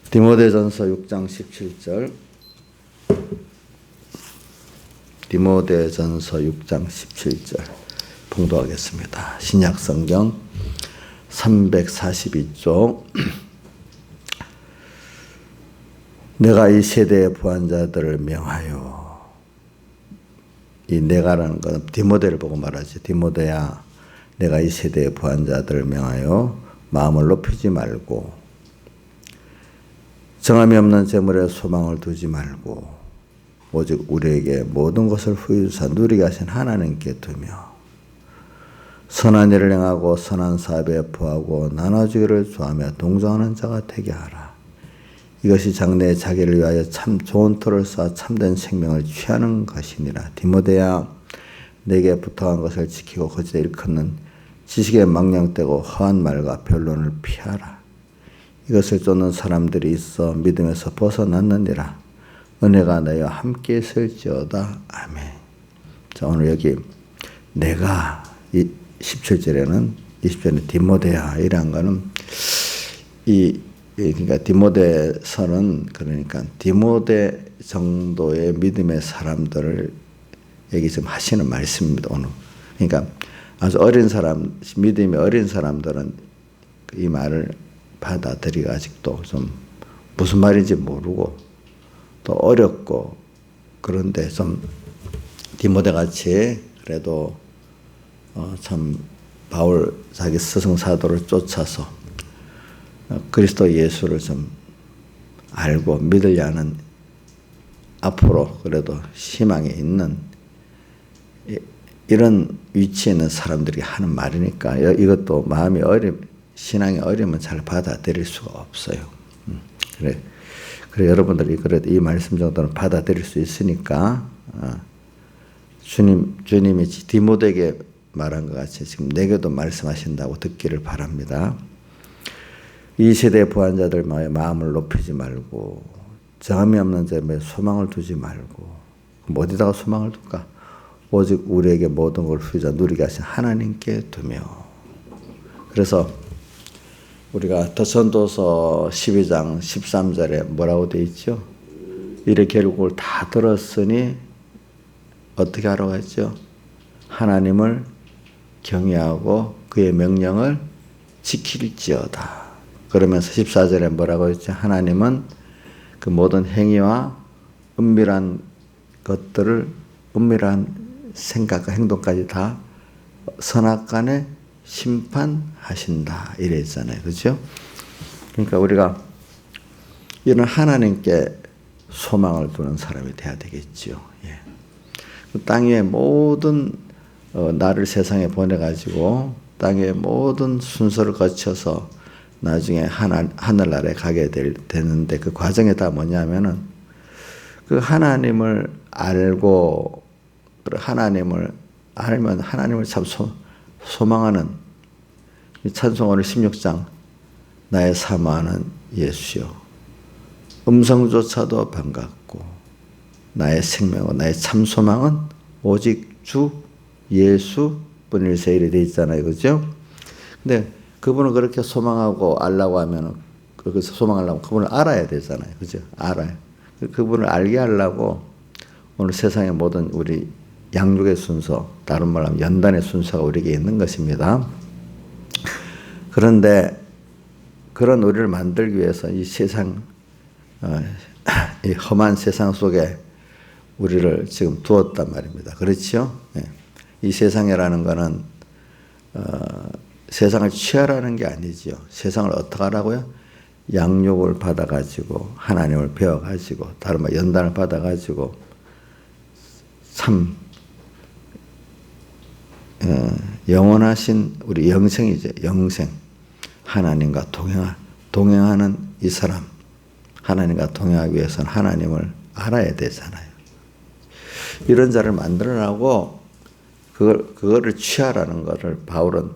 디모데전서 6장 17절. 디모데전서 6장 17절 봉독하겠습니다. 신약성경 342쪽. 내가 이 세대의 부한자들을 명하여. 이 내가라는 건 디모데를 보고 말하지. 디모데야, 내가 이 세대의 부한자들을 명하여 마음을 높이지 말고 정함이 없는 재물에 소망을 두지 말고 오직 우리에게 모든 것을 후유사 누리게 하신 하나님께 두며 선한 일을 행하고 선한 사업에 부하고 나눠주기를 좋아하며 동정하는 자가 되게 하라. 이것이 장래에 자기를 위하여 참 좋은 터를 쌓아 참된 생명을 취하는 것이니라. 디모데야, 내게 부탁한 것을 지키고 거짓에 일컫는 지식에 망령되고 허한 말과 변론을 피하라. 이것을 쫓는 사람들이 있어 믿음에서 벗어났느니라. 은혜가 너희와 함께 있을지어다. 아멘. 자, 오늘 여기 내가 17절에는 20절에 디모데야 이란 거는 그러니까 디모데서는 그러니까 디모데 정도의 믿음의 사람들을 얘기 좀 하시는 말씀입니다. 오늘. 그러니까 아주 어린 사람, 믿음이 어린 사람들은 이 말을 받아들이기 아직도 좀 무슨 말인지 모르고 또 어렵고, 그런데 좀 디모데 같이 그래도 참 바울 자기 스승 사도를 쫓아서 그리스도 예수를 좀 알고 믿으려 하는, 앞으로 그래도 희망이 있는 이런 위치에 있는 사람들이 하는 말이니까 이것도 마음이 신앙이 어리면 잘 받아들일 수가 없어요. 그래 여러분들이 그래도 이 말씀 정도는 받아들일 수 있으니까 주님이 디모데에게 말한 것 같이 지금 내게도 말씀하신다고 듣기를 바랍니다. 이 세대의 부한자들 마음을 높이지 말고 정함이 없는 점에 소망을 두지 말고, 어디다가 소망을 둘까? 오직 우리에게 모든 걸 후유자 누리게 하신 하나님께 두며. 그래서 우리가 더전도서 12장 13절에 뭐라고 되어 있죠? 이래 결국을 다 들었으니 어떻게 하라고 했죠? 하나님을 경외하고 그의 명령을 지킬지어다. 그러면서 14절에 뭐라고 했죠? 하나님은 그 모든 행위와 은밀한 것들을, 은밀한 생각과 행동까지 다 선악간에 심판하신다 이랬잖아요. 그렇죠? 그러니까 우리가 이런 하나님께 소망을 두는 사람이 돼야 되겠죠. 예. 땅 위의 모든 나를 세상에 보내가지고 땅의 모든 순서를 거쳐서 나중에 하늘나라에 가게 되는데, 그 과정이 다 뭐냐면은 그 하나님을 알고, 하나님을 알면 하나님을 참 소망하는, 찬송 오늘 16장 나의 사모하는 예수여, 음성조차도 반갑고 나의 생명과 나의 참 소망은 오직 주 예수 뿐일세 이래 돼 있잖아요. 그죠? 근데 그분을 그렇게 소망하고 알라고 하면은, 그렇게 소망하려면 그분을 알아야 되잖아요. 그죠? 알아요. 그분을 알게 하려고 오늘 세상의 모든 우리 양육의 순서, 다른 말로 하면 연단의 순서가 우리에게 있는 것입니다. 그런데 그런 우리를 만들기 위해서 이 세상, 이 험한 세상 속에 우리를 지금 두었단 말입니다. 그렇죠? 이 세상이라는 것은 세상을 취하라는 게 아니지요. 세상을 어떻게 하라고요? 양육을 받아가지고 하나님을 배워가지고, 다른 말 연단을 받아가지고 참 영원하신 우리 영생이죠. 영생. 하나님과 동행하는 이 사람, 하나님과 동행하기 위해서는 하나님을 알아야 되잖아요. 이런 자를 만들어라고 그거를 취하라는 것을 바울은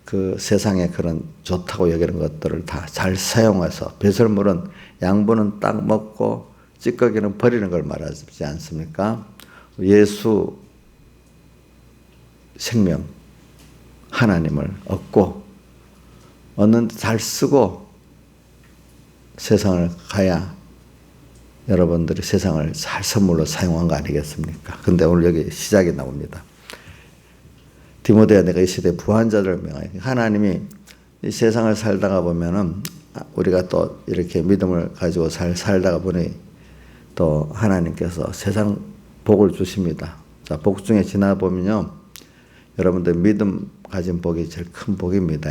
그 세상에 그런 좋다고 여기는 것들을 다 잘 사용해서, 배설물은 양분은 딱 먹고 찌꺼기는 버리는 걸 말하지 않습니까? 예수 생명 하나님을 얻고 얻는 잘 쓰고 세상을 가야 여러분들이 세상을 잘 선물로 사용한 거 아니겠습니까? 근데 오늘 여기 시작이 나옵니다. 디모데야, 내가 이 시대 부한자들을 명하여. 하나님이 이 세상을 살다가 보면은 우리가 또 이렇게 믿음을 가지고 살다가 보니 또 하나님께서 세상 복을 주십니다. 자, 복 중에 지나 보면요, 여러분들 믿음 가진 복이 제일 큰 복입니다.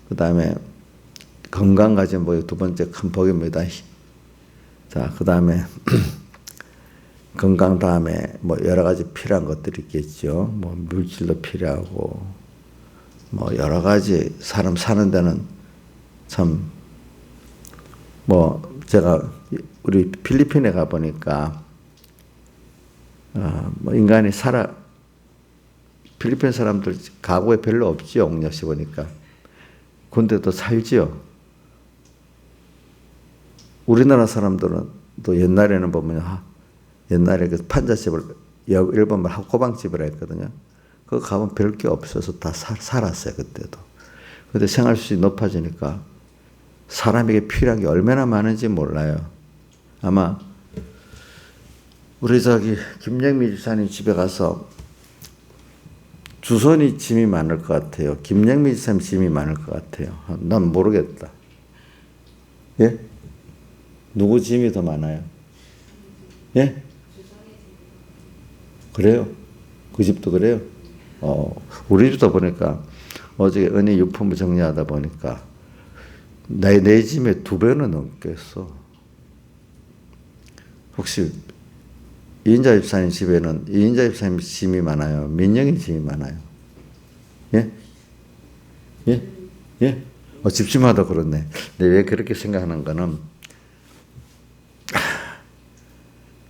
그 다음에 건강 가진 복이 두 번째 큰 복입니다. 자, 그 다음에 건강 다음에 뭐 여러 가지 필요한 것들이 있겠죠. 뭐 물질도 필요하고 뭐 여러 가지 사람 사는 데는 참 뭐 제가 우리 필리핀에 가 보니까 뭐 인간이 필리핀 사람들 가구에 별로 없지요. 옥녀씨 보니까. 근데도 살지요. 우리나라 사람들은 또 옛날에는 보면 옛날에 그 판잣집을 일본말 학고방집을 했거든요. 그거 가면 별 게 없어서 다 살았어요. 그때도. 근데 생활 수준이 높아지니까 사람에게 필요한 게 얼마나 많은지 몰라요. 아마 우리 김영미 지사님 집에 가서 주선이 짐이 많을 것 같아요. 김영미 지사님 짐이 많을 것 같아요. 난 모르겠다. 예? 누구 짐이 더 많아요? 예? 그래요? 그 집도 그래요? 우리 집도 보니까 어저께 은희 유품을 정리하다 보니까 내 짐에 2배는 넘겠어. 혹시 이인자 집사님 집에는 이인자 집사님 짐이 많아요? 민영이 짐이 많아요? 예? 예? 예? 집집마다 그렇네. 근데 왜 그렇게 생각하는 거는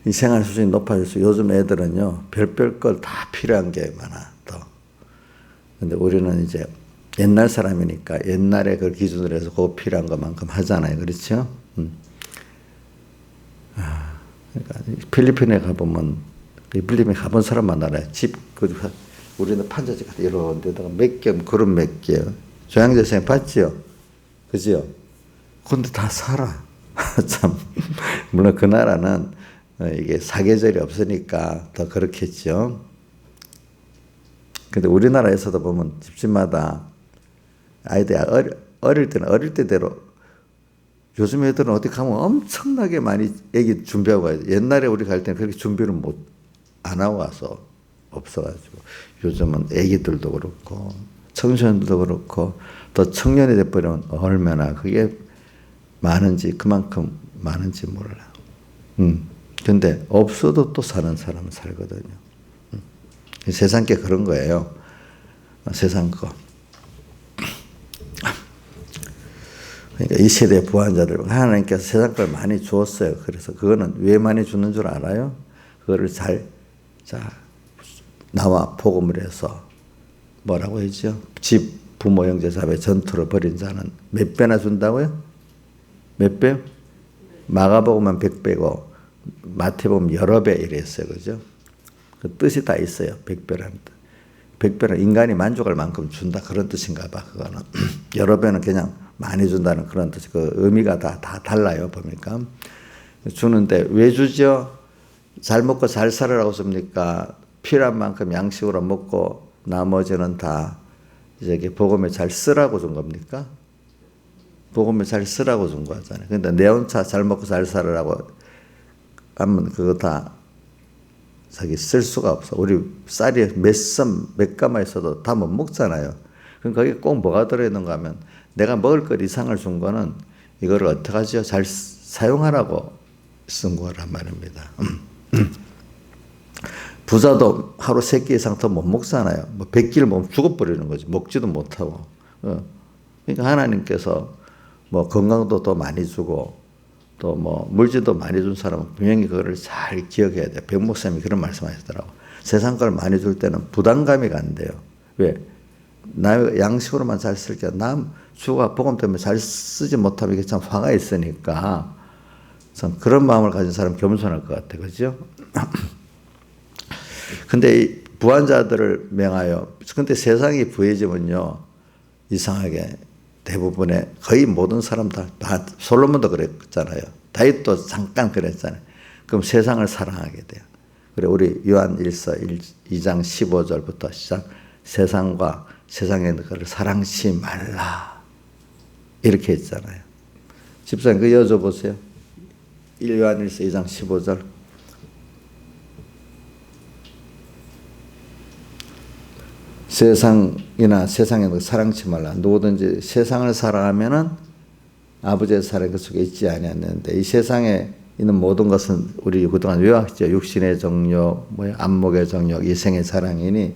이 생활 수준이 높아져서 요즘 애들은요, 별별 걸 다 필요한 게 많아, 더. 근데 우리는 이제 옛날 사람이니까 옛날에 그 기준으로 해서 그거 필요한 것만큼 하잖아요. 그렇죠? 그러니까 필리핀에 가보면, 필리핀에 가본 사람만 알아요. 우리는 판자집 같은 이런 데다가 그릇 몇 개. 조양재생 봤지요? 그지요? 근데 다 살아. 참. 물론 그 나라는 이게 사계절이 없으니까 더 그렇겠죠. 근데 우리나라에서도 보면 집집마다 아이들이 어릴 때대로 요즘 애들은 어디 가면 엄청나게 많이 애기 준비하고 가요. 옛날에 우리 갈 때는 그렇게 준비를 안 하고 와서 없어가지고 요즘은 애기들도 그렇고 청소년들도 그렇고 또 청년이 돼버리면 얼마나 그게 그만큼 많은지 몰라. 근데 없어도 또 사는 사람은 살거든요. 세상 게 그런 거예요. 세상 거. 그러니까 이 세대 부한자들 하나님께서 세상 걸 많이 주었어요. 그래서 그거는 왜 많이 주는 줄 알아요? 그거를 나와 복음을 해서 뭐라고 했죠? 집, 부모, 형제, 자매 전투를 벌인 자는 몇 배나 준다고요? 몇 배? 마가복음은 100배고 마태복음 여러 배 이랬어요. 그죠? 그 뜻이 다 있어요. 100배라는 뜻. 100배는 인간이 만족할 만큼 준다. 그런 뜻인가 봐. 그거는. 여러 배는 그냥 많이 준다는 그런 뜻. 그 의미가 다 달라요. 보니까. 주는데 왜 주죠? 잘 먹고 잘 살으라고 씁니까? 필요한 만큼 양식으로 먹고 나머지는 다 복음에 잘 쓰라고 준 겁니까? 복음에 잘 쓰라고 준 거잖아요. 근데 내 혼자 잘 먹고 잘 살으라고 하면 그거 다 쓸 수가 없어. 우리 쌀이 몇 가마 있어도 다 못 먹잖아요. 그럼 거기에 꼭 뭐가 들어있는가 하면 내가 먹을 것 이상을 준 거는 이거를 어떻게 하죠? 잘 사용하라고 쓴 거란 말입니다. 부자도 하루 3끼 이상 더 못 먹잖아요. 100끼를 먹으면 죽어버리는 거지. 먹지도 못하고. 그러니까 하나님께서 건강도 더 많이 주고 또 물질도 많이 준 사람은 분명히 그거를 잘 기억해야 돼요. 백 목사님이 그런 말씀 하시더라고. 세상 걸 많이 줄 때는 부담감이 간대요. 왜? 나 양식으로만 잘 쓸게 남 주가 복음 때문에 잘 쓰지 못하면 이게 참 화가 있으니까 참 그런 마음을 가진 사람 겸손할 것 같아. 그죠? 근데 이 부한 자들을 명하여 근데 세상이 부해지면요 이상하게 대부분의 거의 모든 사람 다 솔로몬도 그랬잖아요. 다윗도 잠깐 그랬잖아요. 그럼 세상을 사랑하게 돼요. 그래 우리 요한 2장 15절부터 시작 세상과 세상에 있는 것을 사랑치 말라 이렇게 했잖아요. 집사님 그 여쭤보세요. 1요한 2장 15절 세상이나 세상에 있는 것 사랑치 말라. 누구든지 세상을 사랑하면은 아버지의 사랑이 그 속에 있지 아니하는데 이 세상에 있는 모든 것은 우리 그동안 외웠죠. 육신의 정욕, 안목의 정욕, 이생의 사랑이니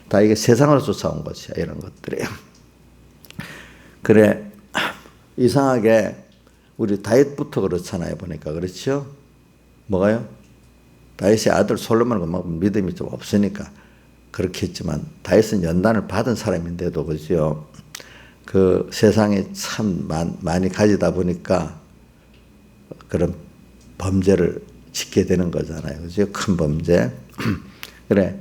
다 이게 세상으로 쫓아온 것이야. 이런 것들이에요. 그래 이상하게 우리 다윗부터 그렇잖아요. 보니까 그렇죠? 뭐가요? 다윗의 아들 솔로몬은 막 믿음이 좀 없으니까 그렇게 했지만 다윗은 연단을 받은 사람인데도 그죠? 그 세상에 참 많이 가지다 보니까 그런 범죄를 짓게 되는 거잖아요. 그죠? 큰 범죄. 그래.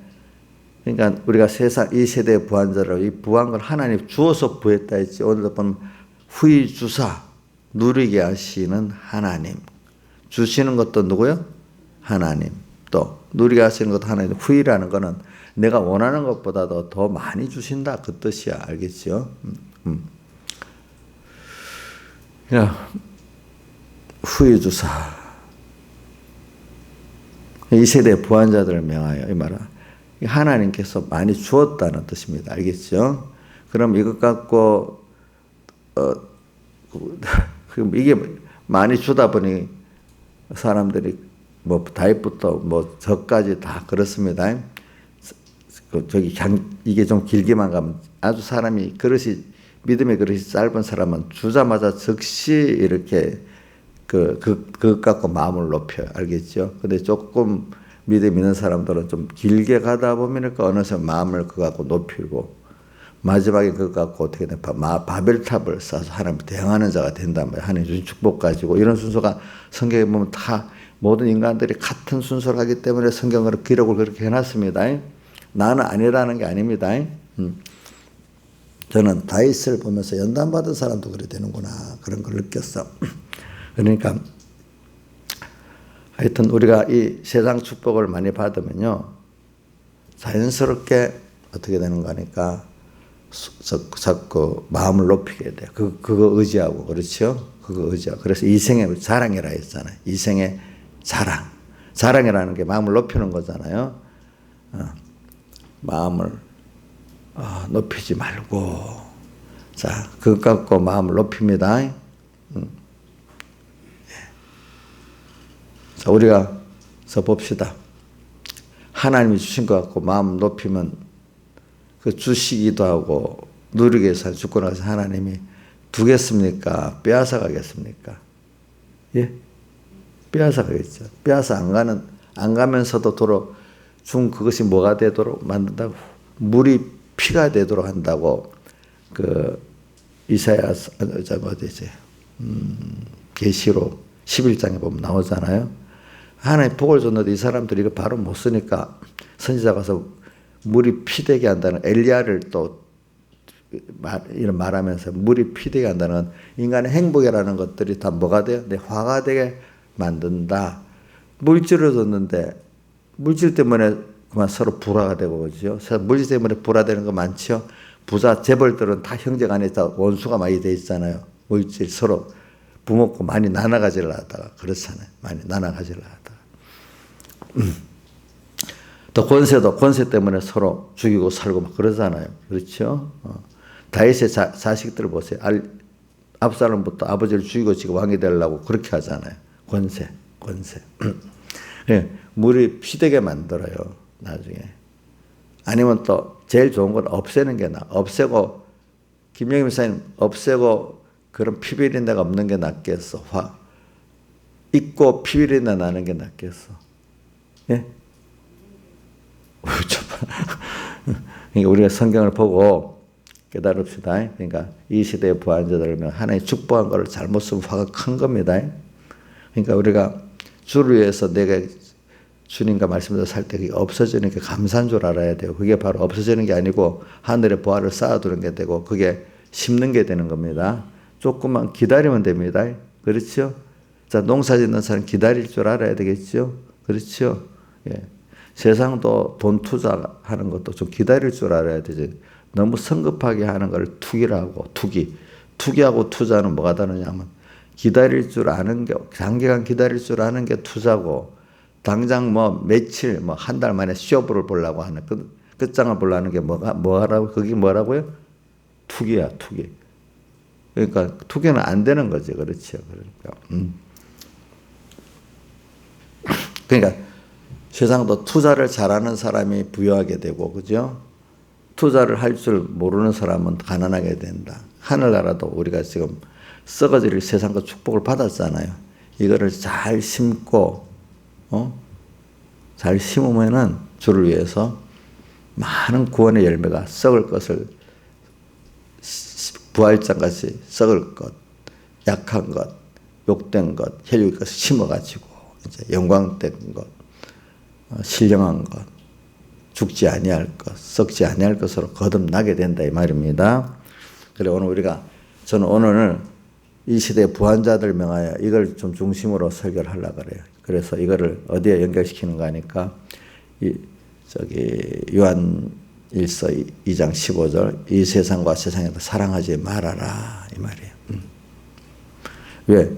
그러니까 우리가 세상 이 세대의 부한자로 이 부한 걸 하나님 주어서 부했다 했지. 오늘도 보면 후히 주사 누리게 하시는 하나님. 주시는 것도 누구요? 하나님. 또 누리게 하시는 것도 하나님. 후히라는 거는 내가 원하는 것보다도 더 많이 주신다 그 뜻이야. 알겠죠? 후히 주사 이 세대 부한자들을 명하여 이 말은 하나님께서 많이 주었다는 뜻입니다. 알겠죠? 그럼 이것 갖고 이게 많이 주다 보니 사람들이 뭐 다윗부터 뭐 저까지 다 그렇습니다. 이게 좀 길게만 가면 아주 사람이 믿음의 그릇이 짧은 사람은 주자마자 즉시 이렇게 그것 갖고 마음을 높여요. 알겠죠? 근데 조금 믿음 있는 사람들은 좀 길게 가다 보면 어느새 마음을 그거 갖고 높이고 마지막에 그거 갖고 어떻게 되나 바벨탑을 쌓아서 하나님 대항하는 자가 된단 말이에요. 하나님 주신 축복 가지고 이런 순서가 성경에 보면 다 모든 인간들이 같은 순서를 하기 때문에 성경으로 기록을 그렇게 해놨습니다. 나는 아니라는 게 아닙니다. 저는 다윗을 보면서 연단받은 사람도 그래 되는구나 그런 걸 느꼈어. 그러니까 하여튼 우리가 이 세상 축복을 많이 받으면요 자연스럽게 어떻게 되는 거니까 자꾸 마음을 높이게 돼요. 그거 의지하고 그렇죠? 그거 의지하고 그래서 이생의 자랑이라 했잖아요. 이생의 자랑이라는 게 마음을 높이는 거잖아요. 마음을 높이지 말고 자 그것 갖고 마음을 높입니다. 자 우리가 봅시다. 하나님이 주신 것 갖고 마음 높이면 그 주시기도 하고 누리게 해서 죽고 나서 하나님이 두겠습니까? 빼앗아 가겠습니까? 예? 빼앗아 가겠죠. 빼앗아 안 가면서도 도로 준 그것이 뭐가 되도록 만든다고 물이 피가 되도록 한다고 그 이사야 어디지? 계시록 11장에 보면 나오잖아요. 하나님 복을 줬는데 이 사람들이 이거 바로 못 쓰니까 선지자 가서 물이 피되게 한다는 엘리야를 또 이런 말하면서 물이 피되게 한다는 인간의 행복이라는 것들이 다 뭐가 돼요? 내 화가 되게 만든다. 물질을 줬는데 물질 때문에 그만 서로 불화가 되고 그죠? 물질 때문에 불화되는 거 많죠? 부자 재벌들은 다 형제간에 다 원수가 많이 돼 있잖아요. 물질 서로 부먹고 많이 나눠가지를 하다가 그렇잖아요. 많이 나눠가지를 하다가 또 권세 때문에 서로 죽이고 살고 막 그러잖아요. 그렇죠? 다윗의 자식들 보세요. 압살롬부터 아버지를 죽이고 지금 왕이 되려고 그렇게 하잖아요. 권세. 네, 물이 피되게 만들어요. 나중에. 아니면 또 제일 좋은 건 없애는 게 나아. 없애고 김영임 목사님 없애고 그런 피비린 데가 없는 게 낫겠어. 있고 피비린 데 나는 게 낫겠어. 예? 그러니까 우리가 성경을 보고 깨달읍시다. 그러니까 이 시대의 부한자들은 하나님 축복한 것을 잘못 쓰면 화가 큰 겁니다. 그러니까 우리가 주를 위해서 내가 주님과 말씀대로 살 때 그게 없어지는 게 감사한 줄 알아야 돼요. 그게 바로 없어지는 게 아니고 하늘의 보화를 쌓아두는 게 되고 그게 심는 게 되는 겁니다. 조금만 기다리면 됩니다. 그렇죠? 자, 농사 짓는 사람 기다릴 줄 알아야 되겠죠? 그렇죠? 예. 세상도 돈 투자하는 것도 좀 기다릴 줄 알아야 되지. 너무 성급하게 하는 걸 투기라고, 투기하고 투자는 뭐가 다르냐면, 기다릴 줄 아는 게, 장기간 기다릴 줄 아는 게 투자고, 당장 뭐 며칠, 뭐 한 달 만에 쇼부를 보려고 하는, 끝장을 보려는 게 뭐라고, 그게 뭐라고요? 투기야, 투기. 그러니까 투기는 안 되는 거지. 그렇죠. 그러니까 세상도 투자를 잘하는 사람이 부유하게 되고, 그죠? 투자를 할 줄 모르는 사람은 가난하게 된다. 하늘나라도 우리가 지금 썩어질 세상과 축복을 받았잖아요. 이거를 잘 심고, 잘 심으면은 주를 위해서 많은 구원의 열매가 썩을 것을, 부활장같이 썩을 것, 약한 것, 욕된 것, 혈육의 것을 심어가지고 이제 영광된 것, 신령한 것, 죽지 아니할 것, 썩지 아니할 것으로 거듭나게 된다 이 말입니다. 그래 저는 오늘 이 시대의 부한자들 명하여 이걸 좀 중심으로 설교를 하려고 그래요. 그래서 이거를 어디에 연결시키는가 하니까 요한 1서 2장 15절 이 세상과 세상에도 사랑하지 말아라 이 말이에요. 왜?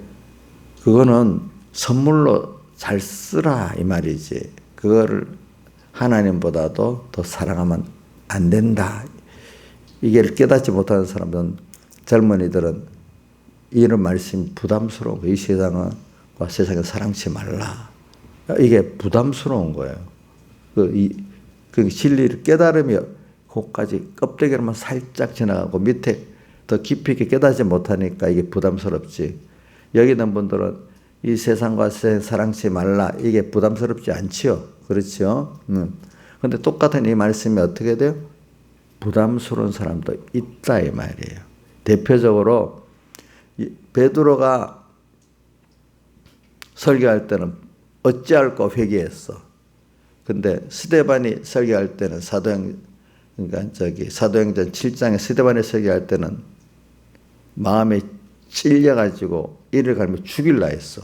그거는 선물로 잘 쓰라 이 말이지. 그거를 하나님보다도 더 사랑하면 안 된다. 이게 깨닫지 못하는 사람들은, 젊은이들은 이런 말씀이 부담스러운 거예요. 이 세상과 세상에 사랑치 말라. 이게 부담스러운 거예요. 그 진리를 깨달으며 거기까지 껍데기로만 살짝 지나가고 밑에 더 깊이 있게 깨닫지 못하니까 이게 부담스럽지. 여기 있는 분들은 이 세상과 세상 사랑치 말라. 이게 부담스럽지 않지요. 그렇죠? 근데 똑같은 이 말씀이 어떻게 돼요? 부담스러운 사람도 있다 이 말이에요. 대표적으로 베드로가 설교할 때는 어찌할까 회개했어. 근데 스데반이 설교할 때는 사도행전 7장에 스데반이 설교할 때는 마음에 찔려가지고 이를 갈며 죽일라 했어.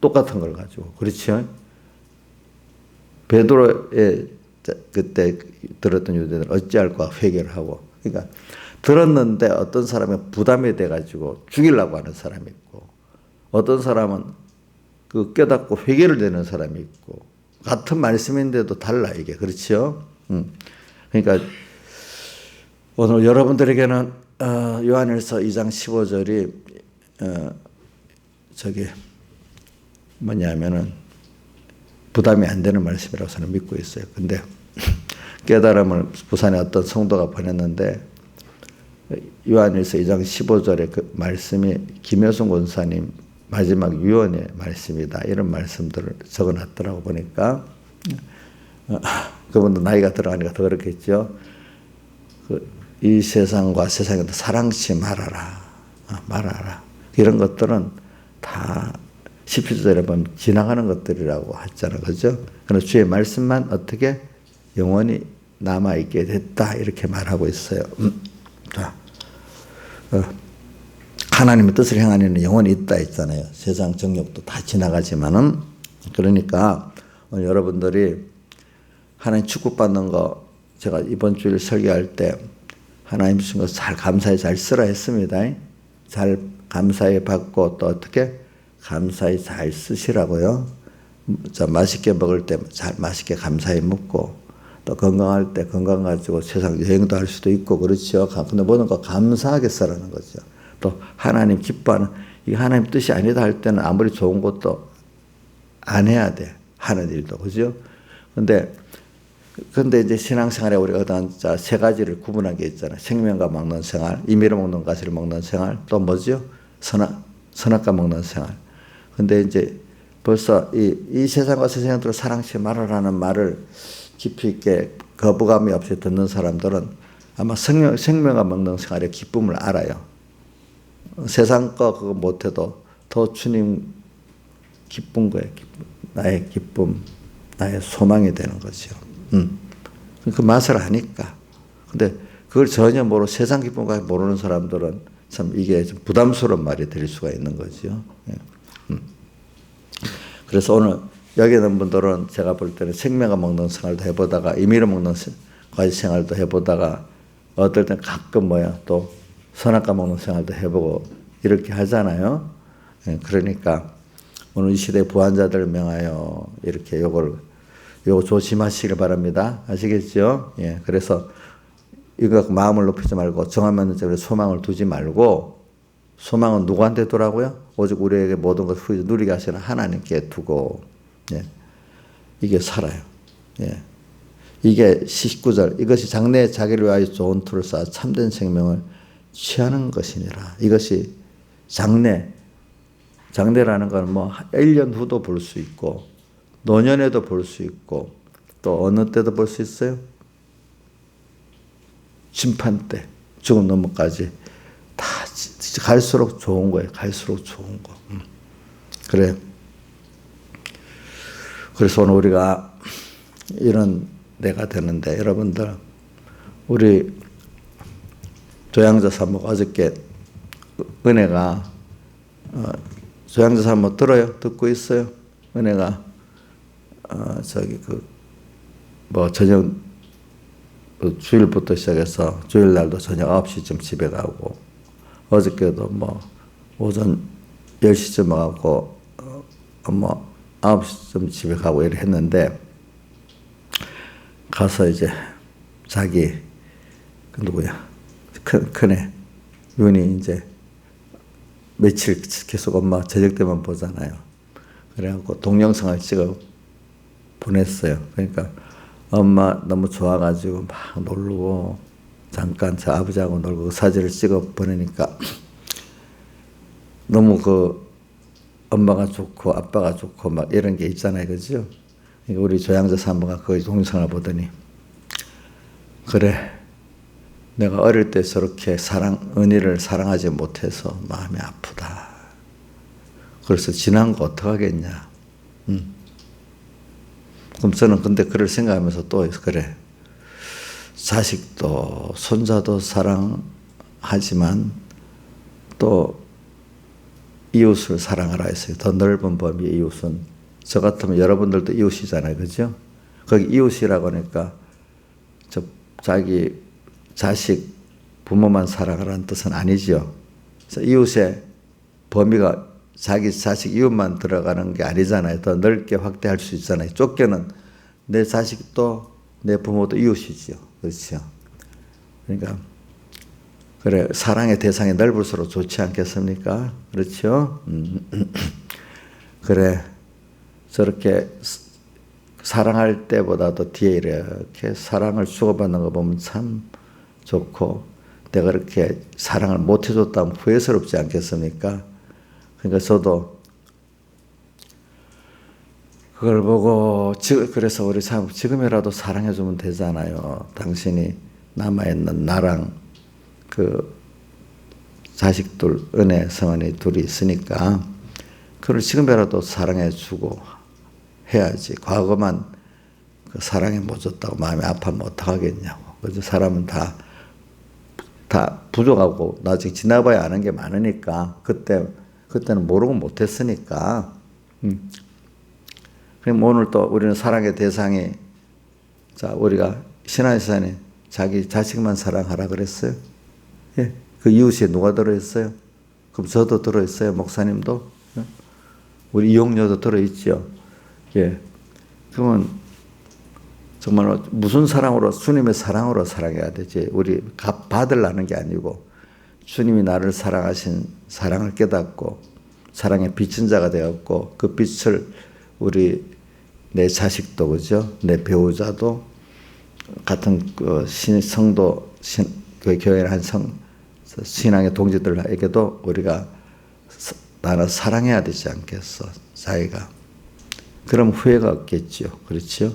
똑같은 걸 가지고. 그렇죠? 베드로의 그때 들었던 유대들은 어찌할까 회개를 하고. 그러니까 들었는데 어떤 사람은 부담이 돼가지고 죽이려고 하는 사람이 있고, 어떤 사람은 그 깨닫고 회개를 내는 사람이 있고, 같은 말씀인데도 달라 이게. 그렇죠? 그러니까 오늘 여러분들에게는 요한일서 2장 15절이 뭐냐면은 부담이 안 되는 말씀이라고 저는 믿고 있어요. 근데 깨달음을 부산에 어떤 성도가 보냈는데 요한일서 2장 15절의 그 말씀이 김효순 권사님 마지막 유언의 말씀이다. 이런 말씀들을 적어놨더라고 보니까 그분도 나이가 들어가니까 더 그렇겠죠. 이 세상과 세상에도 사랑치 말아라. 말아라. 이런 것들은 다 17절에 보면 지나가는 것들이라고 했잖아요. 그죠? 그래서 주의 말씀만 어떻게 영원히 남아있게 됐다. 이렇게 말하고 있어요. 자, 하나님의 뜻을 행하는 이는 영원히 있다 했잖아요. 세상 정욕도 다 지나가지만은. 그러니까 오늘 여러분들이 하나님 축복받는 거 제가 이번 주일 설교할 때 하나님 주신 거 잘 감사히 잘 쓰라 했습니다. 잘 감사히 받고 또 어떻게 감사히 잘 쓰시라고요. 자, 맛있게 먹을 때 잘 맛있게 감사히 먹고, 또 건강할 때 건강 가지고 세상 여행도 할 수도 있고, 그렇죠. 근데 모든 거 감사하게 쓰라는 거죠. 또 하나님 기뻐하는, 이게 하나님 뜻이 아니다 할 때는 아무리 좋은 것도 안 해야 돼. 하는 일도. 그죠? 근데 이제 신앙생활에 우리가 자, 세 가지를 구분한 게 있잖아요. 생명과 먹는 생활, 임의로 먹는 가시를 먹는 생활, 또 뭐죠? 선악과 먹는 생활. 근데 이제 벌써 이 세상과 세상들을 사랑치 말아라는 말을 깊이 있게 거부감이 없이 듣는 사람들은 아마 생명과 먹는 생활의 기쁨을 알아요. 세상 거 그거 못해도 더 주님 기쁜 거예요. 나의 기쁨, 나의 소망이 되는 거죠. 그 맛을 아니까. 근데 그걸 전혀 모르고 세상 기쁨까지 모르는 사람들은 참 이게 좀 부담스러운 말이 될 수가 있는 거죠. 그래서 오늘 여기 있는 분들은 제가 볼 때는 생명을 먹는 생활도 해보다가 임의로 먹는 과지 생활도 해보다가 어떨 땐 가끔 또 선악과 먹는 생활도 해보고 이렇게 하잖아요. 그러니까 오늘 이 시대 부한자들을 명하여 이렇게 요거 조심하시길 바랍니다. 아시겠죠? 예. 그래서 이거 마음을 높이지 말고 정하면 소망을 두지 말고 소망은 누구한테 두라고요? 오직 우리에게 모든 것을 후히 누리게 하시는 하나님께 두고 예. 이게 살아요. 예. 이게 19절 이것이 장래에 자기를 위하여 좋은 틀을 쌓아 참된 생명을 취하는 것이니라. 이것이 장래라는 건 1년 후도 볼 수 있고 노년에도 볼 수 있고 또 어느 때도 볼 수 있어요. 심판 때 죽음 넘어까지 다 갈수록 좋은 거예요. 갈수록 좋은 거. 그래. 그래서 오늘 우리가 이런 내가 되는데 여러분들 우리 조양자 사모가 어저께 은혜가 조양자 사모 들어요? 듣고 있어요? 은혜가 저녁 주일부터 시작해서 주일날도 저녁 9시쯤 집에 가고 어저께도 오전 10시쯤 와갖고 9시쯤 집에 가고 이렇게 했는데 가서 이제 자기 누구야 큰애 윤이 이제 며칠 계속 엄마 저녁 때만 보잖아요. 그래갖고 동영상을 찍어 보냈어요. 그러니까 엄마 너무 좋아가지고 막 놀고 잠깐 저 아버지하고 놀고 그 사진을 찍어 보내니까 너무 엄마가 좋고 아빠가 좋고 막 이런 게 있잖아요. 그죠? 그러니까 우리 조양자 사모가 그 동영상을 보더니 그래 내가 어릴 때 저렇게 은희를 사랑하지 못해서 마음이 아프다. 그래서 지난 거 어떡하겠냐. 그럼 저는 근데 그걸 생각하면서 또 그래. 자식도 손자도 사랑하지만 또 이웃을 사랑하라 했어요. 더 넓은 범위의 이웃은. 저 같으면 여러분들도 이웃이잖아요. 그죠? 거기 이웃이라고 하니까 자기 자식 부모만 사랑하라는 뜻은 아니죠. 그래서 이웃의 범위가 자기 자식 이웃만 들어가는 게 아니잖아요. 더 넓게 확대할 수 있잖아요. 좁게는 내 자식도 내 부모도 이웃이죠. 그렇죠. 그러니까 그래 사랑의 대상이 넓을수록 좋지 않겠습니까? 그렇죠. 그래 저렇게 사랑할 때보다도 뒤에 이렇게 사랑을 주고받는 거 보면 참 좋고 내가 그렇게 사랑을 못 해줬다면 후회스럽지 않겠습니까? 그러니까 저도 그걸 보고 그래서 우리 지금이라도 사랑해주면 되잖아요. 당신이 남아있는 나랑 그 자식들 은혜 성은이 둘이 있으니까 그걸 지금이라도 사랑해주고 해야지. 과거만 그 사랑해 못 줬다고 마음이 아파하면 어떡하겠냐고. 그래서 사람은 다 부족하고 나중에 지나봐야 아는 게 많으니까 그때는 모르고 못했으니까. 그럼 오늘 또 우리는 사랑의 대상이 우리가 신앙시간에 자기 자식만 사랑하라 그랬어요. 예. 그 이웃에 누가 들어있어요? 그럼 저도 들어있어요. 목사님도. 예? 우리 이용녀도 들어있죠. 예. 그러면 정말 무슨 사랑으로 주님의 사랑으로 사랑해야 되지. 우리 받으려는 게 아니고 주님이 나를 사랑하신 사랑을 깨닫고 사랑의 빚진 자가 되었고 그 빛을 내 자식도 그죠? 내 배우자도 같은 성도 교회 한 신앙의 동지들에게도 우리가 나는 사랑해야 되지 않겠어 자기가. 그럼 후회가 없겠죠. 그렇죠?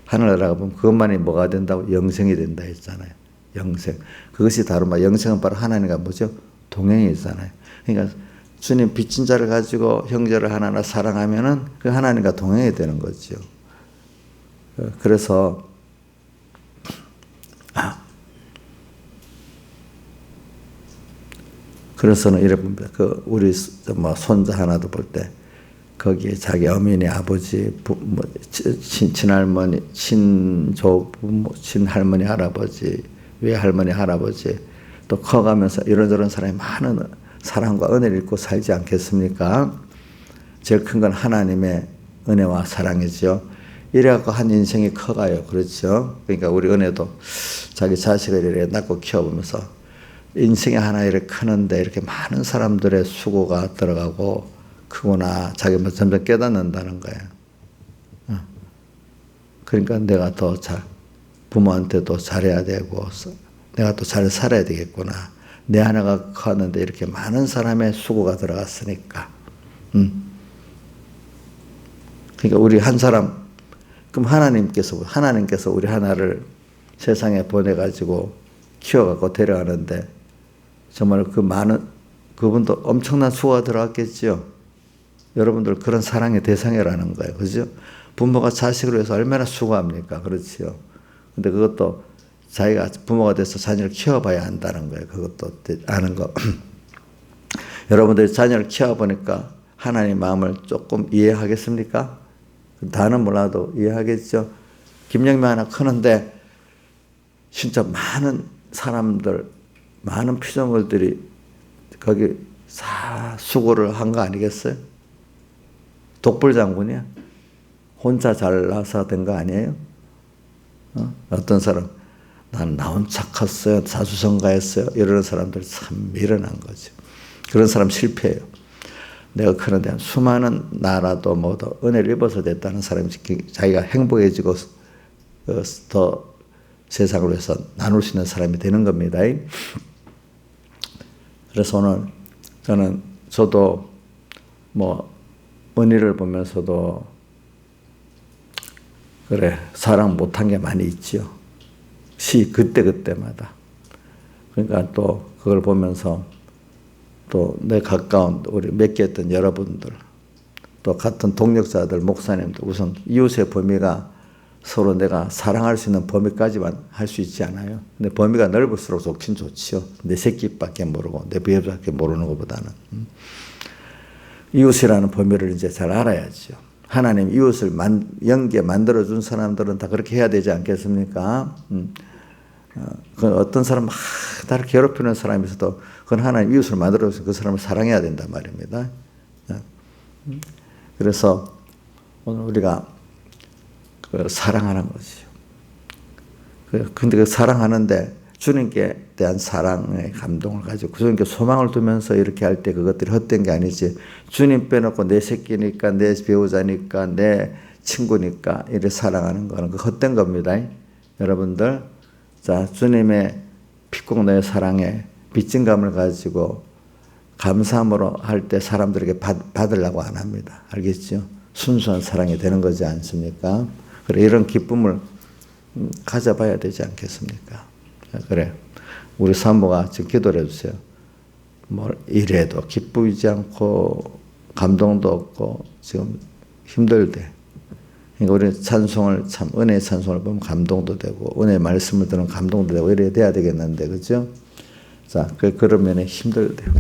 하늘나라가 보면 그것만이 뭐가 된다고? 영생이 된다 했잖아요. 영생. 그것이 다른 말. 영생은 바로 하나님과 뭐죠? 동행이잖아요. 그러니까 주님 빚진 자를 가지고 형제를 하나하나 사랑하면은 그 하나님과 동행이 되는 거죠. 그래서 그래서는 이래 봅니다. 우리 뭐 손자 하나도 볼 때 거기에 자기 어머니, 아버지, 친할머니, 친조부모, 친할머니, 할아버지, 외할머니, 할아버지 또 커가면서 이런저런 사람이 많은 사랑과 은혜를 입고 살지 않겠습니까? 제일 큰 건 하나님의 은혜와 사랑이죠. 이래갖고 한 인생이 커가요. 그렇죠? 그러니까 우리 은혜도 자기 자식을 이렇게 낳고 키워보면서 인생이 하나 이렇게 크는데 이렇게 많은 사람들의 수고가 들어가고 크구나. 자기가 점점 깨닫는다는 거예요. 그러니까 내가 더 부모한테도 잘해야 되고, 내가 또 잘 살아야 되겠구나. 내 하나가 컸는데 이렇게 많은 사람의 수고가 들어갔으니까. 그러니까 우리 한 사람, 그럼 하나님께서 우리 하나를 세상에 보내가지고 키워갖고 데려가는데 정말 그분도 엄청난 수고가 들어갔겠죠. 여러분들 그런 사랑의 대상이라는 거예요. 그죠? 부모가 자식을 위해서 얼마나 수고합니까? 그렇지요. 근데 그것도 자기가 부모가 돼서 자녀를 키워봐야 한다는 거예요. 그것도 아는 거. 여러분들이 자녀를 키워보니까 하나님 마음을 조금 이해하겠습니까? 다는 몰라도 이해하겠죠? 김영미 하나 크는데 진짜 많은 사람들, 많은 피조물들이 거기 다 수고를 한 거 아니겠어요? 독불장군이야. 혼자 잘나서 된 거 아니에요? 어떤 사람, 난 나 혼자 컸어요. 사수성가했어요. 이러는 사람들 참 미련한 거죠. 그런 사람 실패해요. 내가 그런데 수많은 나라도 뭐도 은혜를 입어서 됐다는 사람이 자기가 행복해지고 더 세상을 위해서 나눌 수 있는 사람이 되는 겁니다. 그래서 오늘 저도 뭐 은혜를 보면서도 그래 사랑 못한 게 많이 있죠. 그때마다. 그러니까 또 그걸 보면서 또 내 가까운 우리 맺겠던 여러분들 또 같은 동력자들 목사님들 우선 이웃의 범위가 서로 내가 사랑할 수 있는 범위까지만 할 수 있지 않아요. 근데 범위가 넓을수록 좋긴 좋지요. 내 새끼밖에 모르고 내 부여밖에 모르는 것보다는 이웃이라는 범위를 이제 잘 알아야죠. 하나님 이웃을 영계 만들어준 사람들은 다 그렇게 해야 되지 않겠습니까? 어떤 사람 나를 괴롭히는 사람이 있어도 그건 하나님 이웃을 만들어서 그 사람을 사랑해야 된단 말입니다. 그래서 오늘 우리가 사랑하는 거죠. 근데 그 사랑하는데 주님께 대한 사랑의 감동을 가지고 주님께 소망을 두면서 이렇게 할 때 그것들이 헛된 게 아니지. 주님 빼놓고 내 새끼니까 내 배우자니까 내 친구니까 이렇게 사랑하는 거는 그 헛된 겁니다. 여러분들 자 주님의 피공노의 사랑에 빚진감을 가지고 감사함으로 할 때 사람들에게 받으려고 안 합니다. 알겠죠? 순수한 사랑이 되는 거지 않습니까? 그래 이런 기쁨을 가져봐야 되지 않겠습니까? 그래 우리 사모가 지금 기도를 해주세요. 뭘 이래도 기쁘지 않고 감동도 없고 지금 힘들대. 그러니까 우리 찬송을 참 은혜의 찬송을 보면 감동도 되고 은혜의 말씀을 들으면 감동도 되고 이래야 돼야 되겠는데 그죠? 자 그런 면에 힘들대요.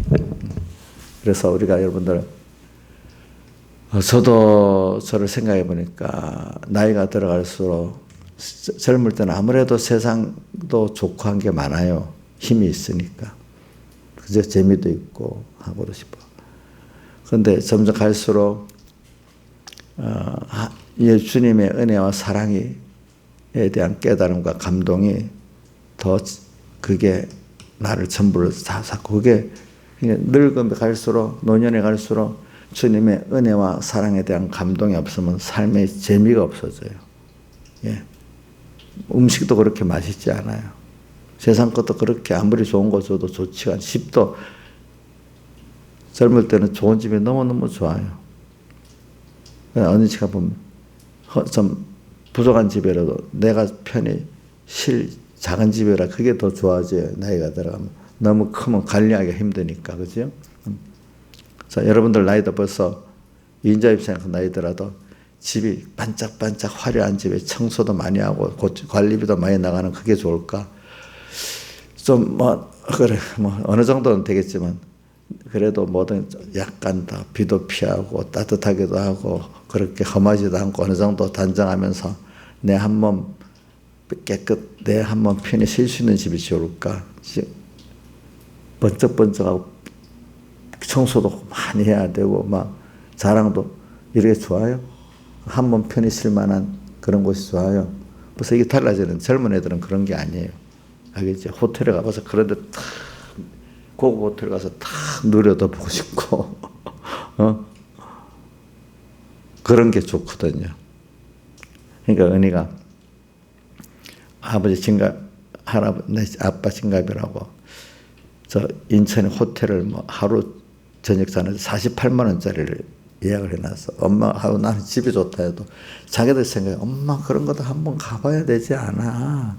그래서 우리가 여러분들 저도 저를 생각해 보니까 나이가 들어갈수록 젊을 때는 아무래도 세상도 좋고 한 게 많아요. 힘이 있으니까. 그저 재미도 있고 하고도 싶어. 그런데 점점 갈수록 주님의 은혜와 사랑에 대한 깨달음과 감동이 더 그게 나를 전부를 다 쌓고 그게 늙으면 갈수록 노년에 갈수록 주님의 은혜와 사랑에 대한 감동이 없으면 삶의 재미가 없어져요. 예. 음식도 그렇게 맛있지 않아요. 세상 것도 그렇게 아무리 좋은 거 줘도 좋지가 않아요. 집도 젊을 때는 좋은 집이 너무너무 좋아요. 어느 집가 보면 좀 부족한 집이라도 내가 편히 작은 집이라 그게 더 좋아져요. 나이가 들어가면. 너무 크면 관리하기가 힘드니까. 그죠? 자, 여러분들 나이도 벌써 인자 입장에서 나이더라도 집이 반짝반짝 화려한 집에 청소도 많이 하고 관리비도 많이 나가는 그게 좋을까? 좀 그래 어느 정도는 되겠지만 그래도 뭐든 약간 더 비도 피하고 따뜻하기도 하고 그렇게 험하지도 않고 어느 정도 단정하면서 내 한 몸 내 한 몸 편히 쉴 수 있는 집이 좋을까? 번쩍번쩍하고 청소도 많이 해야 되고 막 자랑도 이렇게 좋아요? 한 몸 편히 쉴 만한 그런 곳이 좋아요? 벌써 이게 달라지는 젊은 애들은 그런 게 아니에요. 알겠죠? 호텔에 가봐서 그런데 탁 고급 호텔 가서 탁 누려도 보고 싶고 그런 게 좋거든요. 그러니까 은희가 아버지 진갑 할아버지 아빠 진갑이라고 저 인천에 호텔을 뭐 하루 저녁 자는 48만 원짜리를 예약을 해놨어. 엄마하고 나는 집이 좋다 해도 자기들 생각에 엄마 그런 것도 한번 가봐야 되지 않아.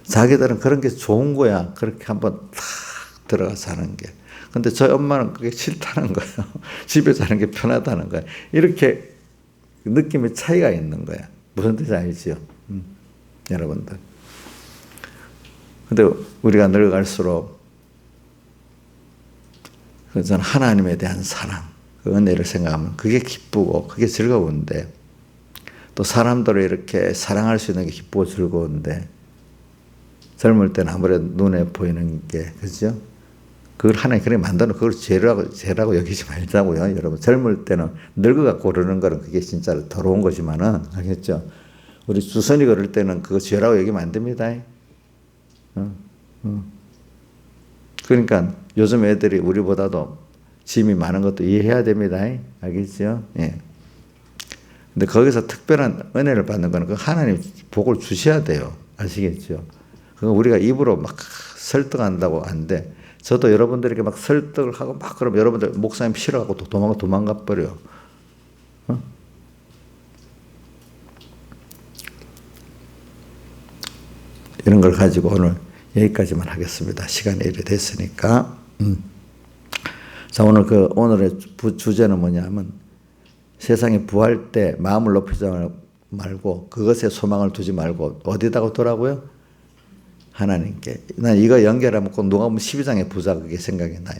자기들은 그런 게 좋은 거야. 그렇게 한번 탁 들어가 사는 게. 근데 저희 엄마는 그게 싫다는 거예요. 집에 자는 게 편하다는 거야. 이렇게 느낌의 차이가 있는 거야. 무슨 뜻인지 알지요? 여러분들. 근데 우리가 늙어갈수록 저는 하나님에 대한 사랑, 그 은혜를 생각하면 그게 기쁘고 그게 즐거운데 또 사람들을 이렇게 사랑할 수 있는 게 기쁘고 즐거운데 젊을 때는 아무래도 눈에 보이는 게 그죠? 그걸 하나님 그렇게 만드는 그걸 죄라고 여기지 말자고요. 여러분 젊을 때는 늙어가 고르는 거는 그게 진짜 더러운 거지만은 알겠죠? 우리 주선이 그럴 때는 그거 죄라고 여기면 안 됩니다. 그러니까 요즘 애들이 우리보다도 짐이 많은 것도 이해해야 됩니다. 알겠죠? 예. 근데 거기서 특별한 은혜를 받는 거는 그 하나님 복을 주셔야 돼요. 아시겠죠? 그거 우리가 입으로 막 설득한다고 안 돼. 저도 여러분들에게 막 설득을 하고 막 그러면 여러분들 목사님 싫어하고 또 도망가 버려. 이런 걸 가지고 오늘 여기까지만 하겠습니다. 시간이 이래 됐으니까. 자, 오늘의 주제는 뭐냐면 세상에 부활 때 마음을 높이지 말고 그것에 소망을 두지 말고 어디다가 두라고요? 하나님께. 난 이거 연결하면 꼭 누가복음 12장의 부자 그게 생각이 나요.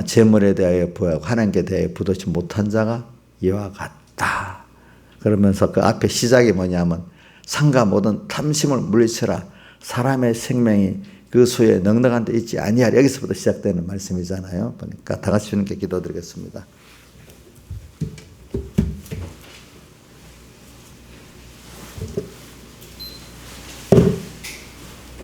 재물에 대하여 부하고 하나님께 대하여 부도치 못한 자가 이와 같다. 그러면서 그 앞에 시작이 뭐냐면 상가 모든 탐심을 물리쳐라. 사람의 생명이 그 수에 넉넉한 데 있지 아니하리. 여기서부터 시작되는 말씀이잖아요. 그러니까 다 같이 주님께 기도드리겠습니다.